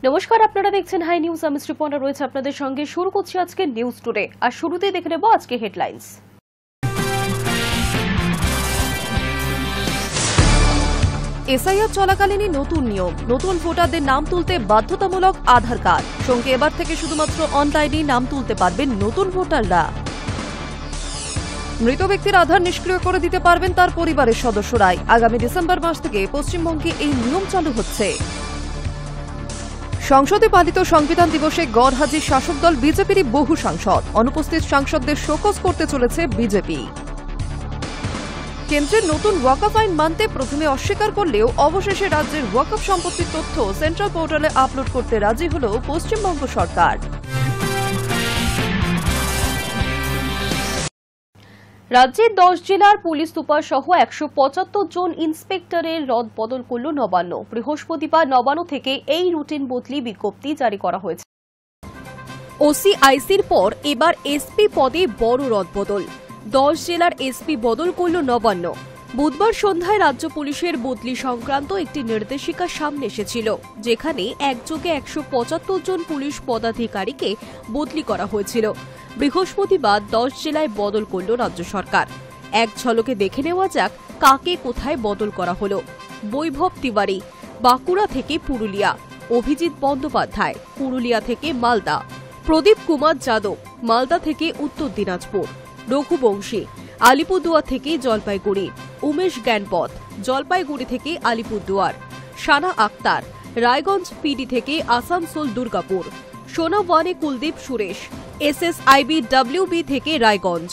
নমস্কার, আপনারা দেখছেন হাই নিউজ। আমি শ্রীপর্ণা রয়েছে আপনাদের সঙ্গে। শুরু করছি আজকে নিউজ টুডে। আর শুরুতেই দেখে নেব আজকে হেডলাইন্স। এসআইআর চলাকালীনই নতুন নিয়ম, নতুন ভোটারদের নাম তুলতে বাধ্যতামূলক আধার কার্ড। সঙ্গে এবার থেকে শুধুমাত্র অনলাইনেই নাম তুলতে পারবেন নতুন ভোটাররা। মৃত ব্যক্তির আধার নিষ্ক্রিয় করে দিতে পারবেন তার পরিবারের সদস্যরাই। আগামী ডিসেম্বর মাস থেকে পশ্চিমবঙ্গে এই নিয়ম চালু হচ্ছে। সংসদে পালিত সংবিধান দিবসে গড়হাজির শাসক দল বিজেপির বহু সাংসদ। অনুপস্থিত সাংসদদের শোকজ করতে চলেছে বিজেপি। কেন্দ্রের নতুন ওয়াকফ আইন মানতে প্রথমে অস্বীকার করলেও অবশেষে রাজ্যের ওয়াকফ সম্পত্তির তথ্য সেন্ট্রাল পোর্টালে আপলোড করতে রাজি হল পশ্চিমবঙ্গ সরকার। রাজ্যের 10 জেলার পুলিশ সুপার সহ 175 জন ইন্সপেক্টরের রদ বদল করল নবান্ন। বৃহস্পতিবার নবান্ন থেকে এই রুটিন বদলি বিজ্ঞপ্তি জারি করা হয়েছে। ওসিআইসির পর এবার এসপি পদে বড় রদবদল। 10 জেলার এসপি বদল করল নবান্ন। বুধবার সন্ধ্যায় রাজ্য পুলিশের বদলি সংক্রান্ত একটি নির্দেশিকা সামনে এসেছিল, যেখানে একযোগে 175 জন পুলিশ পদাধিকারীকে বদলি করা হয়েছিল। বৃহস্পতিবার 10 জেলায় বদল করল রাজ্য সরকার। এক ঝলকে দেখে নেওয়া যাক কাকে কোথায় বদল করা হলো। বৈভব তিওয়ারি বাঁকুড়া থেকে পুরুলিয়া, অভিজিৎ বন্দ্যোপাধ্যায় পুরুলিয়া থেকে মালদা, প্রদীপ কুমার যাদব মালদা থেকে উত্তর দিনাজপুর, রঘুবংশী আলিপুরদুয়ার থেকে জলপাইগুড়ি, উমেশ জ্ঞানপথ জলপাইগুড়ি থেকে আলিপুরদুয়ার, সানা আক্তার রায়গঞ্জ পিডি থেকে আসানসোল দুর্গাপুর, সোনাওয়ানে কুলদীপ সুরেশ এসএসআইবি ডব্লিউবি থেকে রায়গঞ্জ,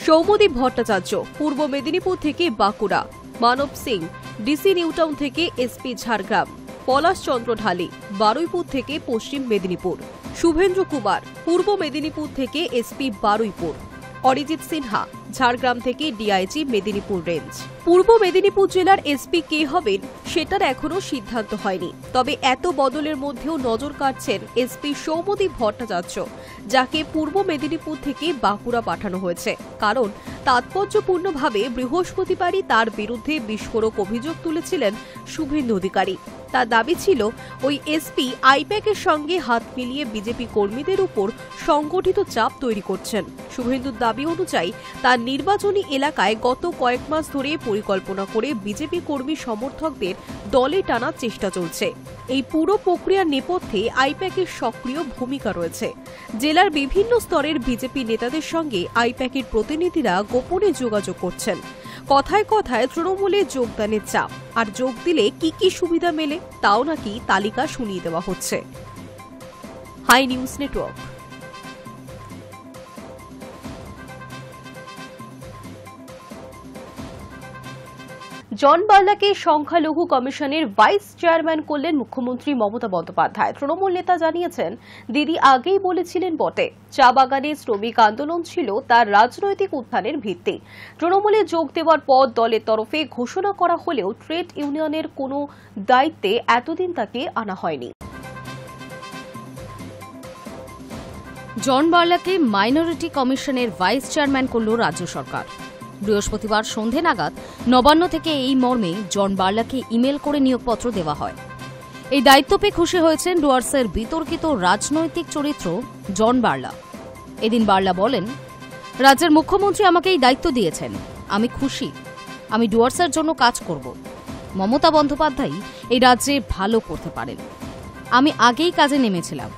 সৌম্যদীপ ভট্টাচার্য পূর্ব মেদিনীপুর থেকে বাঁকুড়া, মানব সিং ডিসি নিউটাউন থেকে এসপি ঝাড়গ্রাম, পলাশ চন্দ্র ঢালি বারুইপুর থেকে পশ্চিম মেদিনীপুর, শুভেন্দ্র কুমার পূর্ব মেদিনীপুর থেকে এসপি বারুইপুর, অরিজিৎ সিনহা ঝাড়গ্রাম থেকে ডিআইজি মেদিনীপুর রেঞ্জ। পূর্ব মেদিনীপুর জেলার এসপি কে হবেন সেটার এখনও সিদ্ধান্ত হয়নি। তবে এত বদলের মধ্যেও নজর কাটছেন এসপি সৌম্যদীপ ভট্টাচার্য, যাকে পূর্ব মেদিনীপুর থেকে বাঁকুড়া পাঠানো হয়েছে। কারণ তাৎপর্যপূর্ণভাবে বৃহস্পতিবারই তার বিরুদ্ধে বিস্ফোরক অভিযোগ তুলেছিলেন শুভেন্দু অধিকারী। তার দাবি ছিল ওই এসপি আইপ্যাকের সঙ্গে হাত মিলিয়ে বিজেপি কর্মীদের উপর সংগঠিত চাপ তৈরি করছেন। শুভেন্দুর দাবি অনুযায়ী তার নির্বাচনী এলাকায় গত কয়েক মাস ধরে পরিকল্পনা করে বিজেপি কর্মী সমর্থকদের দলে টানার চেষ্টা চলছে। এই পুরো প্রক্রিয়ার নেপথ্যে আইপ্যাকের সক্রিয় ভূমিকা রয়েছে। জেলার বিভিন্ন স্তরের বিজেপি নেতাদের সঙ্গে আইপ্যাকের প্রতিনিধিরা গোপনে যোগাযোগ করছেন। কথায় কথায় তৃণমূলে যোগদানের চাপ, আর যোগ দিলে কি কি সুবিধা মেলে তাও নাকি তালিকা শুনিয়ে দেওয়া হচ্ছে। Hi News Network. জন বার্লাকে সংখ্যালঘু কমিশনের ভাইস চেয়ারম্যান করলেন মুখ্যমন্ত্রী মমতা বন্দ্যোপাধ্যায়। তৃণমূল নেতা জানিয়েছেন, দিদি আগেই বলেছিলেন বটে, চা বাগানে শ্রমিক আন্দোলন ছিল তার রাজনৈতিক উত্থানের ভিত্তি। তৃণমূলে যোগ দেওয়ার পর দলের তরফে ঘোষণা করা হলেও ট্রেড ইউনিয়নের কোনো দায়িত্বে এতদিন তাকে আনা হয়নি। জন বার্লাকে মাইনরিটি কমিশনের ভাইস চেয়ারম্যান করল রাজ্য সরকার। বৃহস্পতিবার সন্ধে নাগাদ নবান্ন থেকে এই মর্মে জন বার্লাকে ইমেল করে নিয়োগপত্র দেওয়া হয়। এই দায়িত্ব পেয়ে খুশি হয়েছেন ডুয়ার্সের বিতর্কিত রাজনৈতিক চরিত্র জন বার্লা। এদিন বার্লা বলেন, রাজ্যের মুখ্যমন্ত্রী আমাকে এই দায়িত্ব দিয়েছেন, আমি খুশি। আমি ডুয়ার্সের জন্য কাজ করব। মমতা বন্দ্যোপাধ্যায় এই রাজ্যে ভালো করতে পারেন। আমি আগেই কাজে নেমেছিলাম,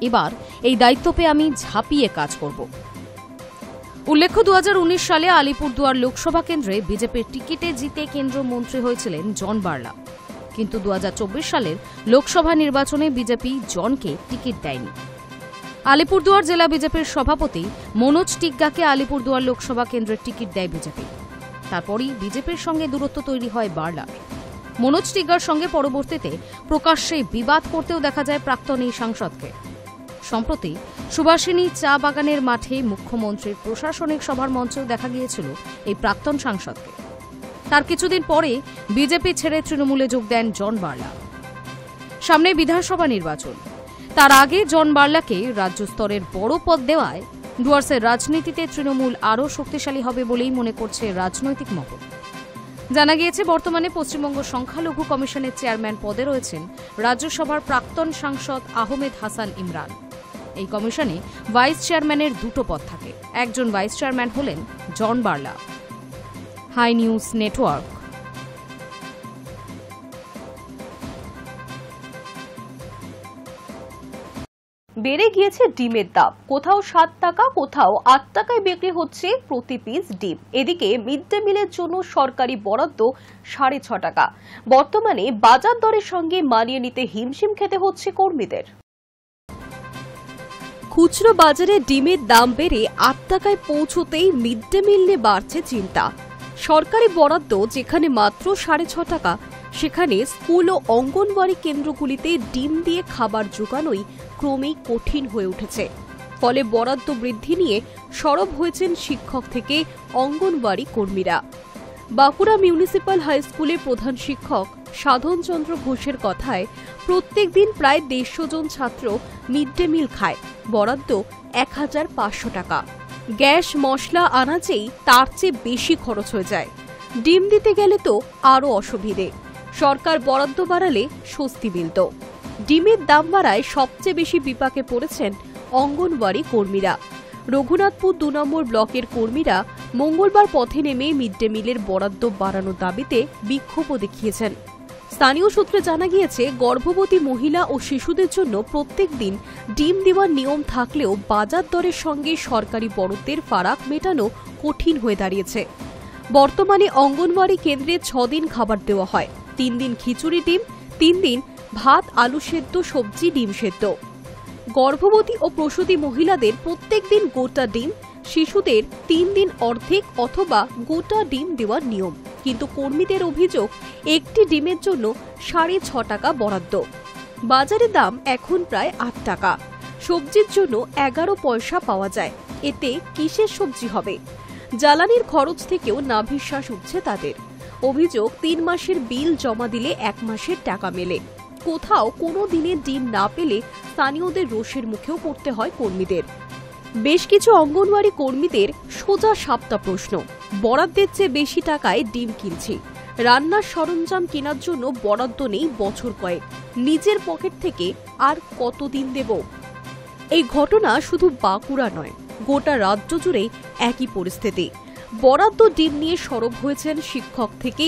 এবার এই দায়িত্ব পেয়ে আমি ঝাঁপিয়ে কাজ করব। উল্লেখ্য, 2019 সালে আলিপুরদুয়ার লোকসভা কেন্দ্রে বিজেপির টিকিটে জিতে কেন্দ্রীয় মন্ত্রী হয়েছিলেন জন বার্লা। কিন্তু 2024 সালের লোকসভা নির্বাচনে বিজেপি জনকে টিকিট দেয়নি। আলিপুরদুয়ার জেলা বিজেপির সভাপতি মনোজ টিগ্গাকে আলিপুরদুয়ার লোকসভা কেন্দ্রের টিকিট দেয় বিজেপি। তারপরই বিজেপির সঙ্গে দূরত্ব তৈরি হয় বার্লার। মনোজ টিগ্গার সঙ্গে পরবর্তীতে প্রকাশ্যে বিবাদ করতেও দেখা যায় প্রাক্তন এই সাংসদকে। সম্প্রতি সুভাষিনী চা বাগানের মাঠে মুখ্যমন্ত্রীর প্রশাসনিক সভার মঞ্চেও দেখা গিয়েছিল এই প্রাক্তন সাংসদকে। তার কিছুদিন পরে বিজেপি ছেড়ে তৃণমূলে যোগ দেন জন বার্লা। সামনে বিধানসভা নির্বাচন, তার আগে জন বার্লাকে রাজ্য স্তরের বড় পদ দেওয়ায় ডুয়ার্সের রাজনীতিতে তৃণমূল আরও শক্তিশালী হবে বলেই মনে করছে রাজনৈতিক মহল। জানা গিয়েছে বর্তমানে পশ্চিমবঙ্গ সংখ্যালঘু কমিশনের চেয়ারম্যান পদে রয়েছেন রাজ্যসভার প্রাক্তন সাংসদ আহমেদ হাসান ইমরান। এই কমিশনে ভাইস চেয়ারম্যানের দুটো পদ থাকে। একজন ভাইস চেয়ারম্যান হলেন John Barla. Hi News Network. বেড়ে গিয়েছে ডিমের দাম, কোথাও 7 টাকা কোথাও 8 টাকায় বিক্রি হচ্ছে প্রতি পিস ডিম। এদিকে মিড ডে মিলের জন্য সরকারি বরাদ্দ 6.5 টাকা। বর্তমানে বাজার দরের সঙ্গে মানিয়ে নিতে হিমশিম খেতে হচ্ছে কর্মীদের। খুচরো বাজারে ডিমের দাম বেড়ে 8 টাকায় পৌঁছতেই মিড ডে মিল নিয়ে বাড়ছে চিন্তা। সরকারি বরাদ্দ যেখানে মাত্র 6.5 টাকা, সেখানে স্কুল ও অঙ্গনওয়াড়ি কেন্দ্রগুলিতে ডিম দিয়ে খাবার জোগানোই ক্রমেই কঠিন হয়ে উঠেছে। ফলে বরাদ্দ বৃদ্ধি নিয়ে সরব হয়েছেন শিক্ষক থেকে অঙ্গনওয়াড়ি কর্মীরা। বাঁকুড়া মিউনিসিপ্যাল হাই স্কুলের প্রধান শিক্ষক সাধন চন্দ্র ঘোষের কথায় প্রত্যেক দিন প্রায় 150 জন ছাত্র মিড ডে মিল খায়। বরাদ্দ 1500 টাকা। গ্যাস, মশলা, আনাজেই তার চেয়ে বেশি খরচ হয়ে যায়। ডিম দিতে গেলে তো আরও অসুবিধে। সরকার বরাদ্দ বাড়ালে স্বস্তি মিলত। ডিমের দাম বাড়ায় সবচেয়ে বেশি বিপাকে পড়েছেন অঙ্গনওয়াড়ি কর্মীরা। রঘুনাথপুর 2 নম্বর ব্লকের কর্মীরা মঙ্গলবার পথে নেমে মিড ডে মিলের বরাদ্দ বাড়ানোর দাবিতে বিক্ষোভও দেখিয়েছেন। স্থানীয় সূত্রে জানা গিয়েছে, গর্ভবতী মহিলা ও শিশুদের জন্য প্রত্যেক দিন ডিম দেওয়ার নিয়ম থাকলেও বাজার দরের সঙ্গে সরকারি বরাদ্দের ফারাক মেটানো কঠিন হয়ে দাঁড়িয়েছে। বর্তমানে অঙ্গনওয়াড়ি কেন্দ্রে 6 দিন খাবার দেওয়া হয়। 3 দিন খিচুড়ি ডিম, 3 দিন ভাত, আলু সেদ্ধ, সবজি, ডিম সেদ্ধ। গর্ভবতী ও প্রসূতি মহিলাদের প্রত্যেক দিন গোটা ডিম, শিশুদের 3 দিন অর্ধেক অথবা গোটা ডিম দেওয়ার নিয়ম। কিন্তু কর্মীদের অভিযোগ, একটি ডিমের জন্য 6.5 টাকা বরাদ্দ। বাজারে দাম এখন প্রায় 8 টাকা। সবজির জন্য 11 পয়সা পাওয়া যায়। এতে কিসের সবজি হবে? জ্বালানির খরচ থেকেও নাভিশ্বাস উঠছে তাদের। অভিযোগ, 3 মাসের বিল জমা দিলে 1 মাসের টাকা মেলে। কোথাও কোনো দিনে ডিম না পেলে স্থানীয়দের রোষের মুখেও পড়তে হয় কর্মীদের। বেশ কিছু অঙ্গনওয়াড়ি কর্মীদের সোজা সাপটা প্রশ্ন, বরাদ্দের চেয়ে বেশি টাকায় ডিম কিনছি, রান্নার সরঞ্জাম কেনার জন্য বরাদ্দ নেই বছর কয়েক, নিজের পকেট থেকে আর কতদিন দেব? এই ঘটনা শুধু বাঁকুড়া নয়, গোটা রাজ্য জুড়েই একই পরিস্থিতি। বরাদ্দ ডিম নিয়ে সরব হয়েছেন শিক্ষক থেকে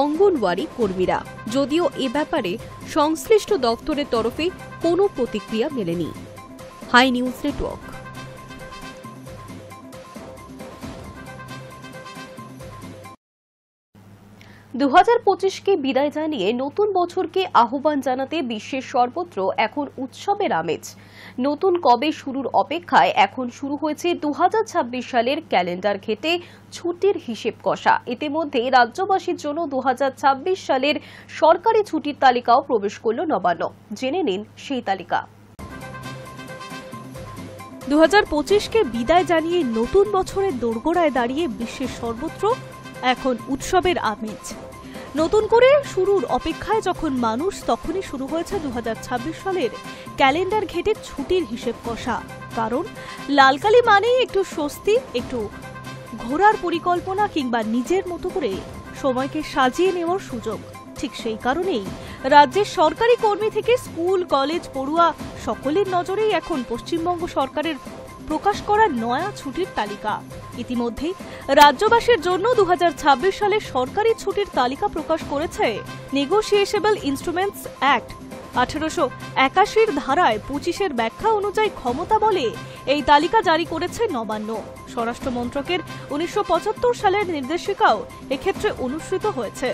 অঙ্গনওয়াড়ি কর্মীরা, যদিও এ ব্যাপারে সংশ্লিষ্ট দপ্তরের তরফে কোনো প্রতিক্রিয়া মেলেনি। High News network. 2025কে বিদায় জানিয়ে নতুন বছরকে আহ্বান জানাতে বিশ্বের সর্বত্র এখন উৎসবের আমেজ। নতুন কবে শুরুর অপেক্ষায় এখন শুরু হয়েছে 2026 সালের ক্যালেন্ডার ঘেঁটে ছুটির হিসেব কষা। ইতিমধ্যে রাজ্যবাসীর জন্য 2026 সালের সরকারি ছুটির তালিকাও প্রবেশ করল নবান্ন। জেনে নিন সেই তালিকা। 2025কে বিদায় জানিয়ে নতুন বছরের দোরগোড়ায় দাঁড়িয়ে বিশ্বের সর্বত্র এখন উৎসবের আমেজ। নতুন করে শুরুর অপেক্ষায় যখন মানুষ, তখনই শুরু হয়েছে 2026 সালের ক্যালেন্ডার ঘেঁটে ছুটির হিসেব কষা। কারণ লালকালি মানেই একটু স্বস্তি, একটু ঘোরার পরিকল্পনা কিংবা নিজের মতো করে সময়কে সাজিয়ে নেওয়ার সুযোগ। ঠিক সেই কারণেই রাজ্যের সরকারি কর্মী থেকে স্কুল, কলেজ, পড়ুয়া সকলের নজরেই এখন পশ্চিমবঙ্গ সরকারের প্রকাশ করা নয়া ছুটির তালিকা। ইতিমধ্যেই রাজ্যবাসীর জন্য 2026 সালের সরকারি ছুটির তালিকা প্রকাশ করেছে নেগোশিয়েবল ইনস্ট্রুমেন্টস অ্যাক্ট। 1881 ধারায় 25-এর ব্যাখ্যা অনুযায়ী ক্ষমতা বলে এই তালিকা জারি করেছে নবান্ন। স্বরাষ্ট্র মন্ত্রকের 1975 সালের নির্দেশিকাও এক্ষেত্রে অনুসৃত হয়েছে।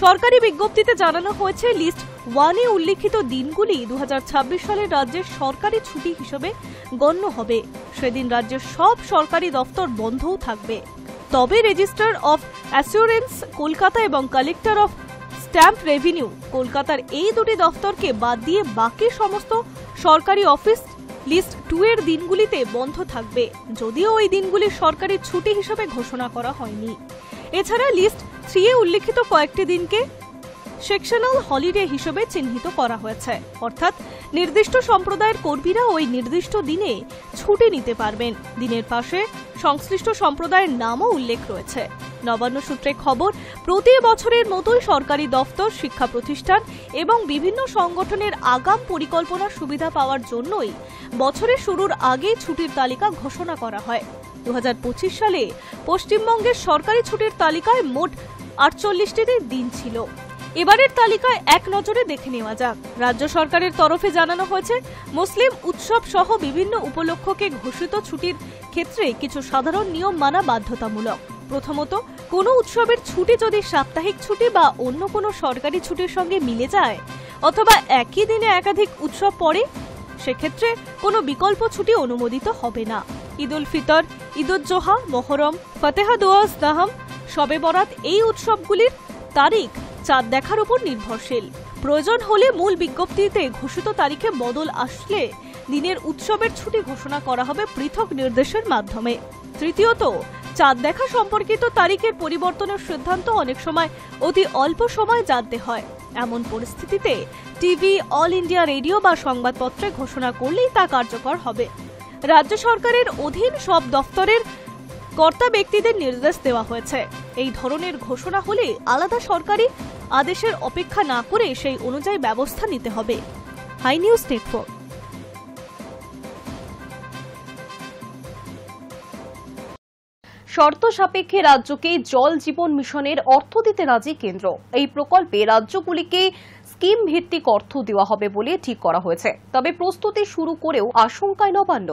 সরকারি বিজ্ঞপ্তিতে জানানো হয়েছে, লিস্ট 1-এ উল্লিখিত দিনগুলি 2026 সালের রাজ্যের সরকারি ছুটি হিসেবে গণ্য হবে। সেদিন রাজ্যের সব সরকারি দফতর বন্ধও থাকবে। তবে রেজিস্ট্রার অফ অ্যাসিওরেন্স কলকাতা এবং কালেক্টর অফ স্ট্যাম্প রেভিনিউ কলকাতার এই দুটি দফতরকে বাদ দিয়ে বাকি সমস্ত সরকারি অফিস লিস্ট 2-এর দিনগুলিতে বন্ধ থাকবে, যদিও ওই দিনগুলি সরকারি ছুটি হিসেবে ঘোষণা করা হয়নি। এছাড়া লিস্ট 3-এ উল্লিখিত কয়েকটি দিনকে সেকশনাল হলিডে হিসেবে চিহ্নিত করা হয়েছে, অর্থাৎ নির্দিষ্ট সম্প্রদায়ের কর্মীরা ওই নির্দিষ্ট দিনে ছুটি নিতে পারবেন। দিনের পাশে সংশ্লিষ্ট সম্প্রদায়ের নামও উল্লেখ রয়েছে। নবান্ন সূত্রে খবর, প্রতি বছরের মতোই সরকারি দফতর, শিক্ষা প্রতিষ্ঠান এবং বিভিন্ন সংগঠনের আগাম পরিকল্পনার সুবিধা পাওয়ার জন্যই বছরের শুরুর আগে ছুটির তালিকা ঘোষণা করা হয়। 2025 সালে পশ্চিমবঙ্গের সরকারি ছুটির তালিকায় মোট 48টি দিন ছিল। এবারের তালিকায় এক নজরে দেখে নেওয়া যাক। রাজ্য সরকারের তরফে জানানো হয়েছে, মুসলিম উৎসব সহ বিভিন্ন উপলক্ষকে ঘোষিত ছুটির ক্ষেত্রে কিছু সাধারণ নিয়ম মানা বাধ্যতামূলক। প্রথমত, কোনো উৎসবের ছুটি যদি সাপ্তাহিক ছুটি বা অন্য কোনো সরকারি ছুটির সঙ্গে মিলে যায় অথবা একই দিনে একাধিক উৎসব পড়ে, সেক্ষেত্রে কোনো বিকল্প ছুটি অনুমোদিত হবে না। ঈদ উল ফিতর, ঈদ উজ জোহা, মহরম, ফতেহা দোয়াজ দাহাম, শবে বরাত এই উৎসবগুলির তারিখ চাঁদ দেখার উপর নির্ভরশীল। প্রয়োজন হলে মূল বিজ্ঞপ্তিতে ঘোষিত তারিখে বদল আসলে দিনের উৎসবের ছুটি ঘোষণা করা হবে পৃথক নির্দেশের মাধ্যমে। তৃতীয়ত, চাঁদ দেখা সম্পর্কিত তারিখের পরিবর্তনের সিদ্ধান্ত অনেক সময় অতি অল্প সময় জানতে হয়। এমন পরিস্থিতিতে টিভি, অল ইন্ডিয়া রেডিও বা সংবাদপত্রে ঘোষণা করলেই তা কার্যকর হবে। রাজ্য সরকারের অধীন সব দফতরের কর্তা ব্যক্তিদের নির্দেশ দেওয়া হয়েছে, এই ধরনের ঘোষণা হলে আলাদা সরকারি আদেশের অপেক্ষা না করে সেই অনুযায়ী ব্যবস্থা নিতে হবে। High News Network. শর্ত সাপেক্ষে রাজ্যকে জল জীবন মিশনের অর্থ দিতে রাজি কেন্দ্র। এই প্রকল্পে রাজ্যগুলিকে স্কিম ভিত্তিক অর্থ দেওয়া হবে বলে ঠিক করা হয়েছে। তবে প্রস্তুতি শুরু করেও আশঙ্কায় নবান্ন।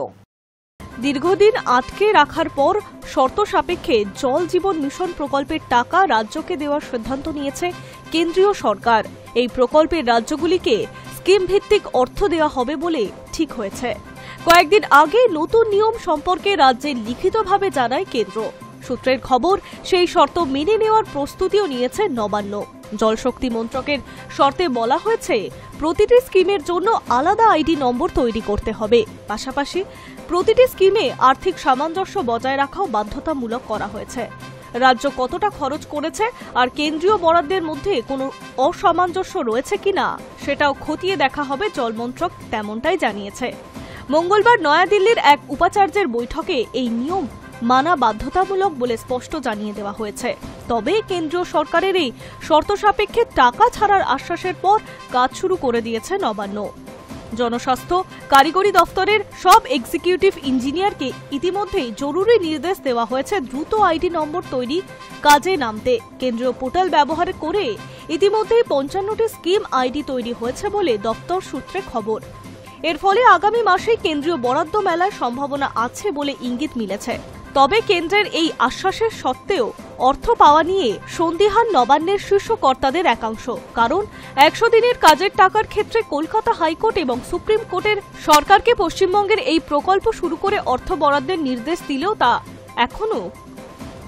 দীর্ঘদিন আটকে রাখার পর শর্ত সাপেক্ষে জল জীবন মিশন প্রকল্পের টাকা রাজ্যকে দেওয়ার সিদ্ধান্ত নিয়েছে কেন্দ্রীয় সরকার। এই প্রকল্পের রাজ্যগুলিকে স্কিম ভিত্তিক অর্থ দেওয়া হবে বলে ঠিক হয়েছে। কয়েকদিন আগে নতুন নিয়ম সম্পর্কে রাজ্যে লিখিতভাবে জানায় কেন্দ্র। সূত্রের খবর, সেই শর্ত মেনে নেওয়ার প্রস্তুতিও নিয়েছে নবান্ন। জলশক্তি মন্ত্রকের শর্তে বলা হয়েছে, প্রতিটি স্কিমের জন্য আলাদা আইডি নম্বর তৈরি করতে হবে। পাশাপাশি প্রতিটি স্কিমে আর্থিক সামঞ্জস্য বজায় রাখাও বাধ্যতামূলক করা হয়েছে। রাজ্য কতটা খরচ করেছে আর কেন্দ্রীয় বরাদ্দের মধ্যে কোনো অসামঞ্জস্য রয়েছে কিনা সেটাও খতিয়ে দেখা হবে জলমন্ত্রক, তেমনটাই জানিয়েছে। মঙ্গলবার নয়াদিল্লির এক উপাচার্যের বৈঠকে এই নিয়ম মানা বাধ্যতামূলক বলে স্পষ্ট জানিয়ে দেওয়া হয়েছে। তবে কেন্দ্রীয় সরকারের এই শর্ত সাপেক্ষে টাকা ছাড়ার আশ্বাসের পর কাজ শুরু করে দিয়েছে নবান্ন। জনস্বাস্থ্য কারিগরি দফতরের সব এক্সিকিউটিভ ইঞ্জিনিয়ারকে ইতিমধ্যেই জরুরি নির্দেশ দেওয়া হয়েছে দ্রুত আইডি নম্বর তৈরি কাজে নামতে। কেন্দ্রীয় পোর্টাল ব্যবহার করে ইতিমধ্যেই 55টি স্কিম আইডি তৈরি হয়েছে বলে দপ্তর সূত্রে খবর। এর ফলে আগামী মাসেই কেন্দ্রীয় বরাদ্দ মেলার সম্ভাবনা আছে বলে ইঙ্গিত মিলেছে। তবে কেন্দ্রের এই আশ্বাসের সত্ত্বেও অর্থ পাওয়া নিয়ে সন্দিহান নবান্নের শীর্ষ কর্তাদের একাংশ। কারণ 100 দিনের কাজের টাকার ক্ষেত্রে কলকাতা হাইকোর্ট এবং সুপ্রিম কোর্টের সরকারকে পশ্চিমবঙ্গের এই প্রকল্প শুরু করে অর্থ বরাদ্দের নির্দেশ দিলেও তা এখনো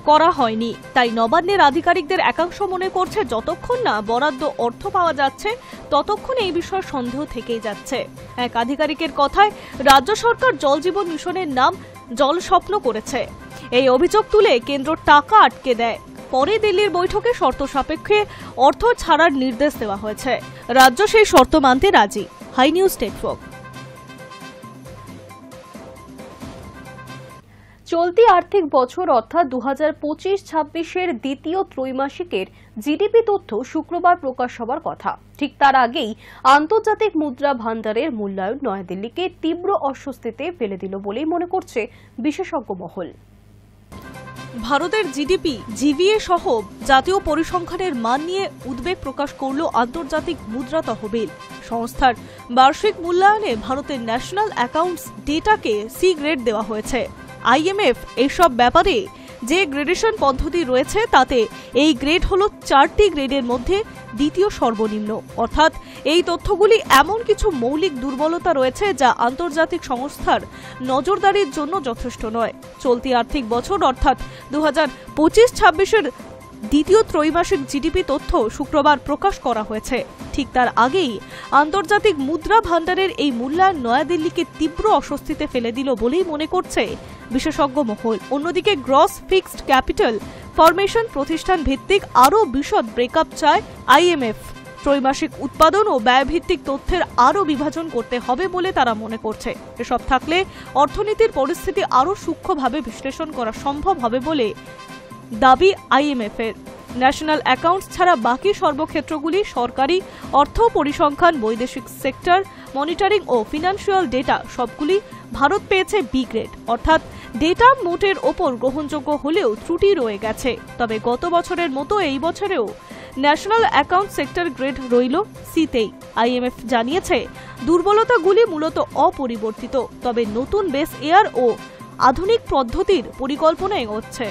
করা হয়নি। তাই নবান্নের আধিকারিকদের একাংশ মনে করছে, যতক্ষণ না বরাদ্দ অর্থ পাওয়া যাচ্ছে ততক্ষণ এই বিষয়ে সন্দেহ থেকেই যাচ্ছে। এক আধিকারিকের কথায়, রাজ্য সরকার জল জীবন মিশনের নাম জল স্বপ্ন করেছে। এই অভিযোগ তুলে কেন্দ্র টাকা আটকে দেয়। পরে দিল্লির বৈঠকে শর্ত সাপেক্ষে অর্থ ছাড়ার নির্দেশ দেওয়া হয়েছে। রাজ্য সেই শর্ত মানতে রাজি। High News Network. চলতি আর্থিক বছর অর্থাৎ 2025-26-এর দ্বিতীয় ত্রৈমাসিকের জিডিপি তথ্য শুক্রবার প্রকাশ হবার কথা। ঠিক তার আগেই আন্তর্জাতিক মুদ্রা ভান্ডারের মূল্যায়ন নয়াদিল্লিকে তীব্র অস্বস্তিতে ফেলে দিল বলেই মনে করছে বিশেষজ্ঞ মহল। ভারতের জিডিপি, জিভিএ সহ জাতীয় পরিসংখ্যানের মান নিয়ে উদ্বেগ প্রকাশ করল আন্তর্জাতিক মুদ্রা তহবিল। সংস্থার বার্ষিক মূল্যায়নে ভারতের ন্যাশনাল অ্যাকাউন্টস ডেটাকে সি গ্রেড দেওয়া হয়েছে। আইএমএফ এইসব ব্যাপারে যে গ্রেডেশন পদ্ধতি রয়েছে তাতে এই গ্রেড হল 4টি গ্রেডের মধ্যে দ্বিতীয় সর্বনিম্ন। অর্থাৎ এই তথ্যগুলি এমন কিছু মৌলিক দুর্বলতা রয়েছে যা আন্তর্জাতিক সংস্থার নজরদারির জন্য যথেষ্ট নয়। চলতি আর্থিক বছর অর্থাৎ 2025-26-এর দ্বিতীয় ত্রৈমাসিক জিডিপি তথ্য শুক্রবার প্রকাশ করা হয়েছে। ঠিক তার আগেই আন্তর্জাতিক মুদ্রা ভান্ডারের এই মূল্যায়ন নয়াদিল্লিকে তীব্র অস্বস্তিতে ফেলে দিল বলেই মনে করছে বিশেষজ্ঞ মহল। অন্যদিকে গ্রস ফিক্সড ক্যাপিটাল ফরমেশন প্রতিষ্ঠান ভিত্তিক আরও বিশদ ব্রেকআপ চায় আইএমএফ। ত্রৈমাসিক উৎপাদন ও ব্যয়ভিত্তিক তথ্যের আরও বিভাজন করতে হবে বলে তারা মনে করছে। এসব থাকলে অর্থনীতির পরিস্থিতি আরও সূক্ষ্মভাবে বিশ্লেষণ করা সম্ভব হবে বলে দাবি IMF এর। ন্যাশনাল অ্যাকাউন্টস ছাড়া বাকি সর্বক্ষেত্রগুলি সরকারি, অর্থ পরিসংখ্যান, বৈদেশিক সেক্টর মনিটরিং ও ফিনান্সিয়াল ডেটা সবগুলি ভারত পেয়েছে বি গ্রেড, অর্থাৎ ডেটা মোটের ওপর গ্রহণযোগ্য হলেও ত্রুটি রয়ে গেছে। তবে গত বছরের মতো এই বছরেও ন্যাশনাল অ্যাকাউন্ট সেক্টর গ্রেড রইল সিতেই। IMF জানিয়েছে দুর্বলতাগুলি মূলত অপরিবর্তিত, তবে নতুন বেস এয়ার ও আধুনিক পদ্ধতির পরিকল্পনা এগোচ্ছে।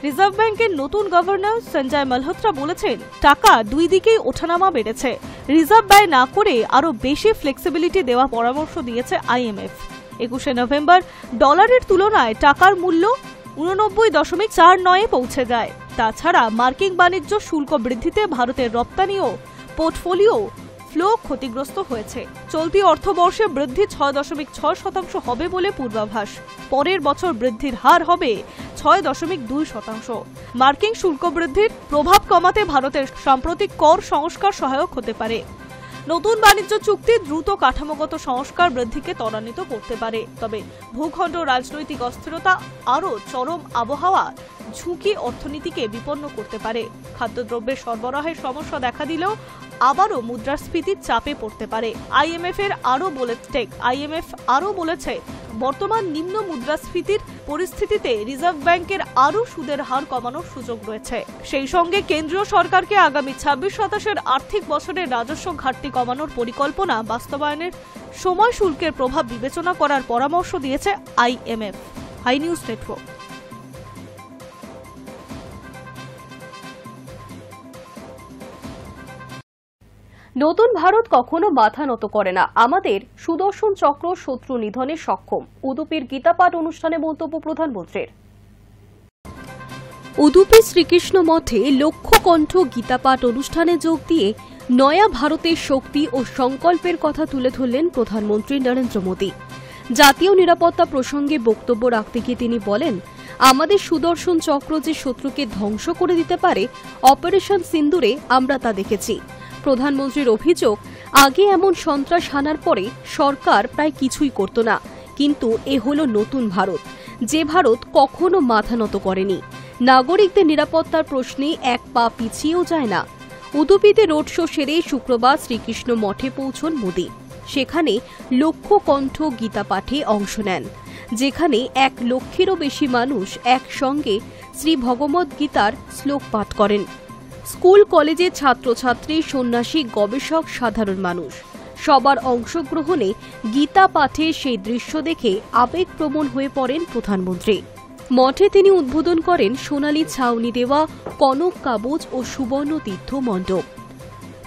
রিজার্ভ ব্যাংকের নতুন গভর্নর সঞ্জয় মালহোত্রা বলেছেন, টাকা দুই দিকেই ওঠানামা বেড়েছে। রিজার্ভ ব্যয় না করে আরও বেশি ফ্লেক্সিবিলিটি দেওয়া পরামর্শ দিয়েছে IMF। 21শে নভেম্বর ডলারের তুলনায় টাকার মূল্য 89.49 পৌঁছে যায়। তাছাড়া মার্কিন বাণিজ্য শুল্ক বৃদ্ধিতে ভারতের রপ্তানি ও পোর্টফোলিও ফ্লো ক্ষতিগ্রস্ত হয়েছে। চলতি অর্থবর্ষে বৃদ্ধি 6.6% হবে বলে পূর্বাভাস। পরের বছর বৃদ্ধির হার হবে 6.2%। মার্কিন শুল্ক বৃদ্ধির প্রভাব কমাতে ভারতের সাম্প্রতিক কর সংস্কার সহায়ক হতে পারে। নতুন বাণিজ্য চুক্তি দ্রুত কাঠামোগত সংস্কার বৃদ্ধিকে ত্বরান্বিত করতে পারে। তবে ভূখণ্ড রাজনৈতিক অস্থিরতা আরও চরম আবহাওয়া ঝুঁকি অর্থনীতিকে বিপন্ন করতে পারে। খাদ্যদ্রব্যের সরবরাহের সমস্যা দেখা দিলেও আবারও মুদ্রাস্ফীতির চাপে পড়তে পারে। IMF আরও বলেছে বর্তমান নিম্ন মুদ্রাস্ফীতির পরিস্থিতিতে রিজার্ভ ব্যাংকের আরও সুদের হার কমানোর সুযোগ রয়েছে। সেই সঙ্গে কেন্দ্রীয় সরকারকে আগামী 26-27 আর্থিক বছরের রাজস্ব ঘাটতি কমানোর পরিকল্পনা বাস্তবায়নের সময় শুল্কের প্রভাব বিবেচনা করার পরামর্শ দিয়েছে IMF। High News network. নতুন ভারত কখনো মাথা নত করে না, আমাদের সুদর্শন চক্র শত্রু নিধনে সক্ষম। উদুপির গীতাপাঠ অনুষ্ঠানে মন্তব্য প্রধানমন্ত্রীর। উদুপি শ্রীকৃষ্ণ মঠে লক্ষ্যকণ্ঠ গীতাপাঠ অনুষ্ঠানে যোগ দিয়ে নয়া ভারতের শক্তি ও সংকল্পের কথা তুলে ধরলেন প্রধানমন্ত্রী নরেন্দ্র মোদী। জাতীয় নিরাপত্তা প্রসঙ্গে বক্তব্য রাখতে গিয়ে তিনি বলেন, আমাদের সুদর্শন চক্র যে শত্রুকে ধ্বংস করে দিতে পারে, অপারেশন সিন্দুরে আমরা তা দেখেছি। প্রধানমন্ত্রীর অভিযোগ, আগে এমন সন্ত্রাস হানার পরে সরকার প্রায় কিছুই করত না, কিন্তু এ হলো নতুন ভারত, যে ভারত কখনো মাথা নত করেনি। নাগরিকদের নিরাপত্তার প্রশ্নে এক পা পিছিয়েও যায় না। উদুপিতে রোড শো সেরে শুক্রবার শ্রীকৃষ্ণ মঠে পৌঁছন মোদী। সেখানে লক্ষ্যকণ্ঠ গীতা পাঠে অংশ নেন, যেখানে 1 লক্ষেরও বেশি মানুষ একসঙ্গে শ্রী ভগবদ্ গীতার শ্লোক পাঠ করেন। স্কুল কলেজের ছাত্রছাত্রী, সন্ন্যাসী, গবেষক, সাধারণ মানুষ সবার অংশগ্রহণে গীতা পাঠে সেই দৃশ্য দেখে আবেগপ্রবণ হয়ে পড়েন প্রধানমন্ত্রী। মঠে তিনি উদ্বোধন করেন সোনালী ছাউনি দেওয়া কনক কাবচ ও সুবর্ণ তীর্থ মণ্ডপ।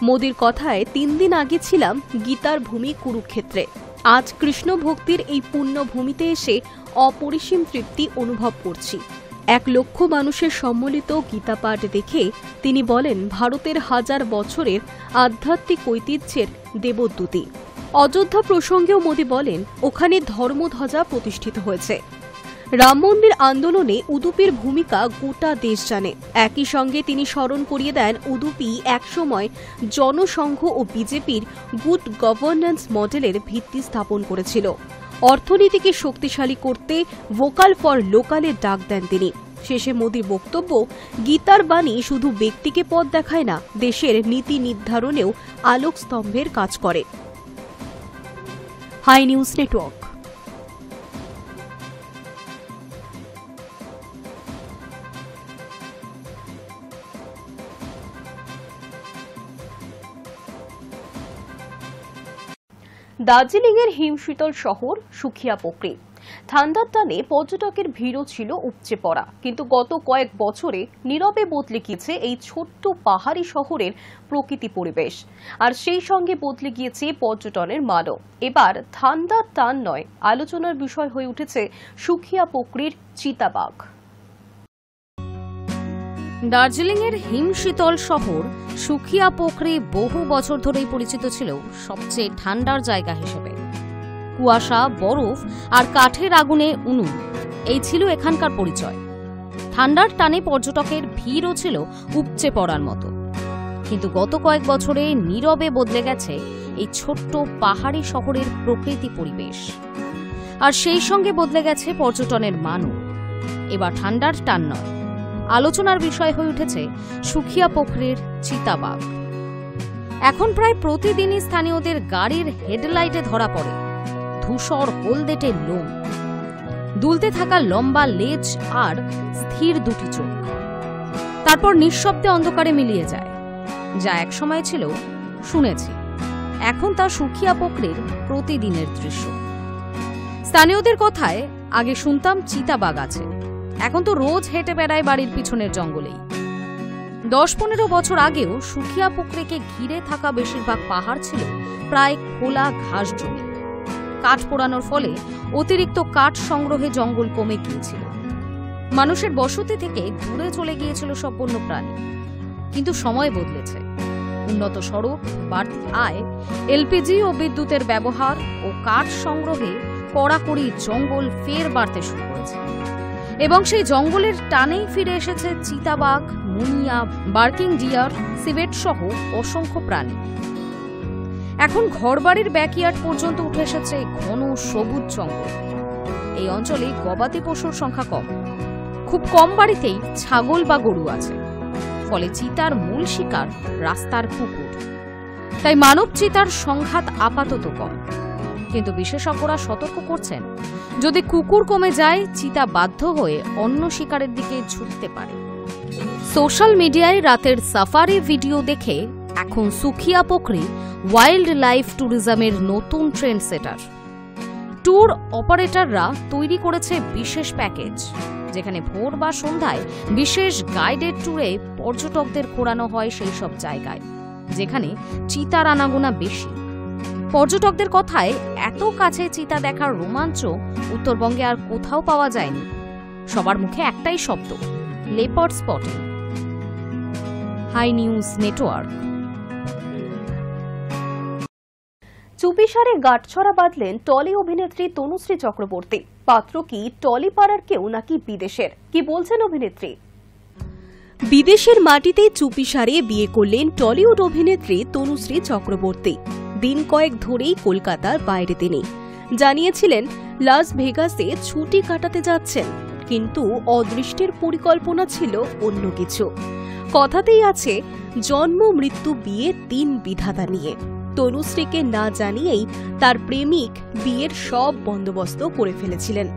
মোদীর কথায়, 3 দিন আগে ছিলাম গীতার ভূমি কুরুক্ষেত্রে, আজ কৃষ্ণ ভক্তির এই পুণ্যভূমিতে এসে অপরিসীম তৃপ্তি অনুভব করছি। 1 লক্ষ মানুষের সম্মিলিত গীতাপাঠ দেখে তিনি বলেন, ভারতের হাজার বছরের আধ্যাত্মিক ঐতিহ্যের দেবদূতী। অযোধ্যা প্রসঙ্গেও মোদী বলেন, ওখানে ধর্মধ্বজা প্রতিষ্ঠিত হয়েছে। রাম মন্দির আন্দোলনে উদুপির ভূমিকা গোটা দেশ জানে। একই সঙ্গে তিনি স্মরণ করিয়ে দেন, উদুপি একসময় জনসংঘ ও বিজেপির গুড গভর্নেন্স মডেলের ভিত্তি স্থাপন করেছিল। অর্থনীতিকে শক্তিশালী করতে ভোকাল ফর লোকালের ডাক দেন তিনি। শেষে মোদীর বক্তব্য, গীতার বাণী শুধু ব্যক্তিকে পথ দেখায় না, দেশের নীতি নির্ধারণেও আলোকস্তম্ভের কাজ করে। High News Network. দার্জিলিংয়ের হিমশীতল শহর সুখিয়াপোখরি। ঠান্ডার টানে পর্যটকের ভিড়ও ছিল উপচে পড়া, কিন্তু গত কয়েক বছরে নীরবে বদলে গিয়েছে এই ছোট্ট পাহাড়ি শহরের প্রকৃতি পরিবেশ, আর সেই সঙ্গে বদলে গিয়েছে পর্যটনের মানও। এবার ঠান্ডার টান নয়, আলোচনার বিষয় হয়ে উঠেছে সুখিয়াপোখরির চিতাবাঘ। দার্জিলিংয়ের হিমশীতল শহর সুখিয়াপোখরি বহু বছর ধরেই পরিচিত ছিল সবচেয়ে ঠান্ডার জায়গা হিসেবে। কুয়াশা, বরফ আর কাঠের আগুনে উনুন, এই ছিল এখানকার পরিচয়। ঠান্ডার টানে পর্যটকের ভিড়ও ছিল উপচে পড়ার মতো। কিন্তু গত কয়েক বছরে নীরবে বদলে গেছে এই ছোট্ট পাহাড়ি শহরের প্রকৃতি পরিবেশ, আর সেই সঙ্গে বদলে গেছে পর্যটনের মানও। এবার ঠান্ডার টান নয়, আলোচনার বিষয় হয়ে উঠেছে সুখিয়া পোখরির চিতাবাঘ। এখন প্রায় প্রতিদিনই স্থানীয়দের গাড়ির হেডলাইটে ধরা পড়ে ধূসর হলদেটে লোম, দুলতে থাকা লম্বা লেজ আর স্থির দুটি চোখ, তারপর নিঃশব্দে অন্ধকারে মিলিয়ে যায়। যা একসময় ছিল শুনেছি, এখন তা সুখিয়া পোখরির প্রতিদিনের দৃশ্য। স্থানীয়দের কথায় আগে শুনতাম চিতাবাঘ আছে, এখন তো রোজ হেঁটে বেড়ায় বাড়ির পিছনের জঙ্গলেই। 10-15 বছর আগেও সুখিয়া পোখরিকে ঘিরে থাকা বেশিরভাগ পাহাড় ছিল প্রায় খোলা ঘাস জমি। কাঠ পোড়ানোর ফলে অতিরিক্ত কাঠ সংগ্রহে জঙ্গল কমে গিয়েছিল। মানুষের বসতি থেকে দূরে চলে গিয়েছিল সব বন্যপ্রাণী। কিন্তু সময় বদলেছে। উন্নত সড়ক, বাড়তি আয়, এলপিজি ও বিদ্যুতের ব্যবহার ও কাঠ সংগ্রহে কড়াকড়ি জঙ্গল ফের বাড়তে শুরু করেছে। এবং সেই জঙ্গলের টানেই ফিরে এসেছে চিতাবাঘ, মুনিয়া, বার্কিং ডিয়ার, সিভেট সহ অসংখ্য প্রাণী। এখন ঘরবাড়ির ব্যাকইয়ার্ড পর্যন্ত উঠে এসেছে ঘন সবুজ জঙ্গল। এই অঞ্চলে গবাদি পশুর সংখ্যা কম, খুব কম বাড়িতেই ছাগল বা গরু আছে। ফলে চিতার মূল শিকার রাস্তার কুকুর। তাই মানব চিতার সংঘাত আপাতত কম, কিন্তু বিশেষজ্ঞরা সতর্ক করছেন, যদি কুকুর কমে যায় চিতা বাধ্য হয়ে অন্য শিকারের দিকে ঝুঁকতে পারে। সোশ্যাল মিডিয়ায় রাতের সাফারি ভিডিও দেখে এখন সুখিয়া পোখরি ওয়াইল্ড লাইফ ট্যুরিজমের নতুন ট্রেন্ড সেটার। ট্যুর অপারেটররা তৈরি করেছে বিশেষ প্যাকেজ, যেখানে ভোর বা সন্ধ্যায় বিশেষ গাইডেড ট্যুরে পর্যটকদের ঘোরানো হয় সেই সব জায়গায় যেখানে চিতার আনাগোনা বেশি। পর্যটকদের কথায় এত কাছে চিতা দেখার রোমাঞ্চ উত্তরবঙ্গে আর কোথাও পাওয়া যায়নি। সবার মুখে একটাই শব্দ, leopard spotting. Hi News Network. চুপিসারে গাঁটছড়া বাঁধলেন টলি অভিনেত্রী তনুশ্রী চক্রবর্তী। পাত্র কি টলি পাড়ার কেউ নাকি বিদেশের, কি বলছেন অভিনেত্রী? বিদেশের মাটিতে চুপিসারে বিয়ে করলেন টলিউড অভিনেত্রী তনুশ্রী চক্রবর্তী। দিন কয়েক ধরেই কলকাতার বাইরে তিনি জানিয়েছিলেন লাস ভেগাসে ছুটি কাটাতে যাচ্ছেন, কিন্তু অদৃষ্টের পরিকল্পনা ছিল অন্য কিছু। কথাতেই আছে জন্ম মৃত্যু বিয়ে 3 বিধাতা নিয়ে। তনুশ্রীকে না জানিয়েই তার প্রেমিক বিয়ের সব বন্দোবস্ত করে ফেলেছিলেন।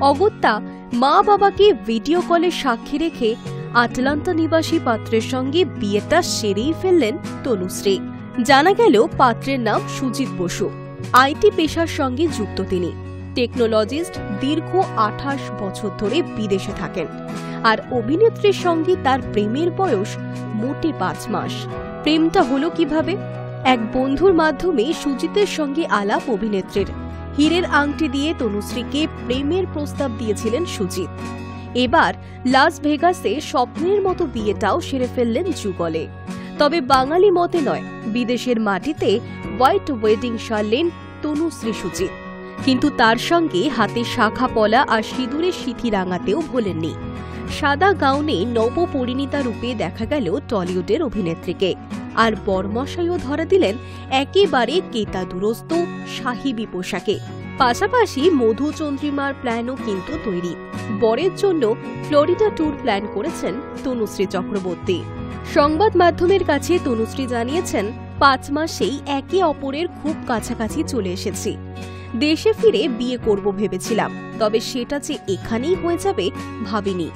অগত্যা মা বাবাকে ভিডিও কলে সাক্ষী রেখে আটলান্টা নিবাসী পাত্রের সঙ্গে বিয়েটা সেরেই ফেললেন তনুশ্রী। জানা গেল পাত্রের নাম সুজিত বসু। আইটি পেশার সঙ্গে যুক্ত তিনি। টেকনোলজিস্ট, দীর্ঘ 28 বছর ধরে বিদেশে থাকেন। আর অভিনেত্রীর সঙ্গে তার প্রেমের বয়স মোটে 5 মাস। প্রেমটা হলো কিভাবে? এক বন্ধুর মাধ্যমে সুজিতের সঙ্গে আলাপ অভিনেত্রীর। হীরের আংটি দিয়ে তনুশ্রীকে প্রেমের প্রস্তাব দিয়েছিলেন সুজিত। এবার লাস ভেগাসে স্বপ্নের মতো বিয়েটাও সেরে ফেললেন যুগলে। তবে বাঙালি মতে নয়, বিদেশের মাটিতে হোয়াইট ওয়েডিং সারলেন তনুশ্রী সুজিত। কিন্তু তার সঙ্গে হাতে শাখা পলা আর সিঁদুরের সিঁথি রাঙাতেও ভোলেননি। সাদা গাউনে নবপরিণীতা রূপে দেখা গেল টলিউডের অভিনেত্রীকে। আর বরমশাইও ধরা দিলেন একেবারে কেতাদুরস্ত সাহিবি পোশাকে। পাশাপাশি মধুচন্দ্রিমার প্ল্যানও কিন্তু তৈরি। বরের জন্য ফ্লোরিডা ট্যুর প্ল্যান করেছেন তনুশ্রী চক্রবর্তী। সংবাদ মাধ্যমের কাছে তনুশ্রী জানিয়েছেন, 5 মাসেই একে অপরের খুব কাছাকাছি চলে এসেছি। দেশে ফিরে বিয়ে করব ভেবেছিলাম, তবে সেটা যে এখানেই হয়ে যাবে ভাবিনি।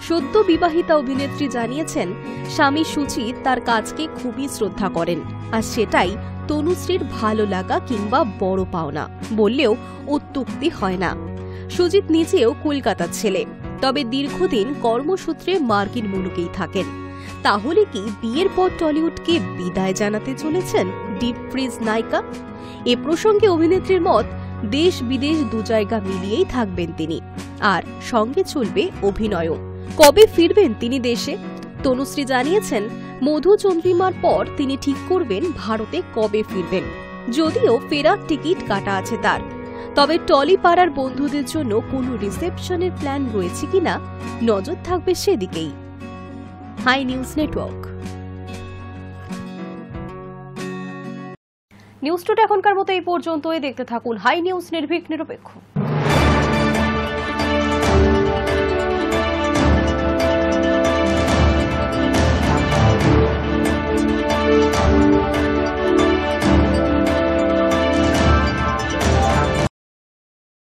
সদ্য বিবাহিতা অভিনেত্রী জানিয়েছেন, স্বামী সুজিত তার কাজকে খুবই শ্রদ্ধা করেন, আর সেটাই তনুশ্রীর ভালো লাগা কিংবা বড় পাওনা বললেও অত্যুক্তি হয় না। সুজিত নিজেও কলকাতার ছেলে, তবে দীর্ঘদিন কর্মসূত্রে মার্কিন মুলুকেই থাকেন। তাহলে কি বিয়ের পর টলিউডকে বিদায় জানাতে চলেছেন ডিপ ফ্রিজ নায়িকা? এ প্রসঙ্গে অভিনেত্রীর মত, দেশ বিদেশ 2 জায়গা মিলিয়েই থাকবেন তিনি, আর সঙ্গে চলবে অভিনয়ও। কবে ফিরবেন তিনি দেশে? তনুশ্রী জানিয়েছেন, মধুচন্দ্রিমার পর তিনি ঠিক করবেন ভারতে কবে ফিরবেন। যদিও ফেরার টিকিট কাটা আছে তার, তবে টলি পাড়ার বন্ধুদের জন্য কোনো রিসেপশনের প্ল্যান রয়েছে কিনা নজর থাকবে সেদিকেই। High News Network. News today এখনকার মতো এই পর্যন্তই। দেখতে থাকুন হাই নিউজ, নির্ভীক নিরপেক্ষ।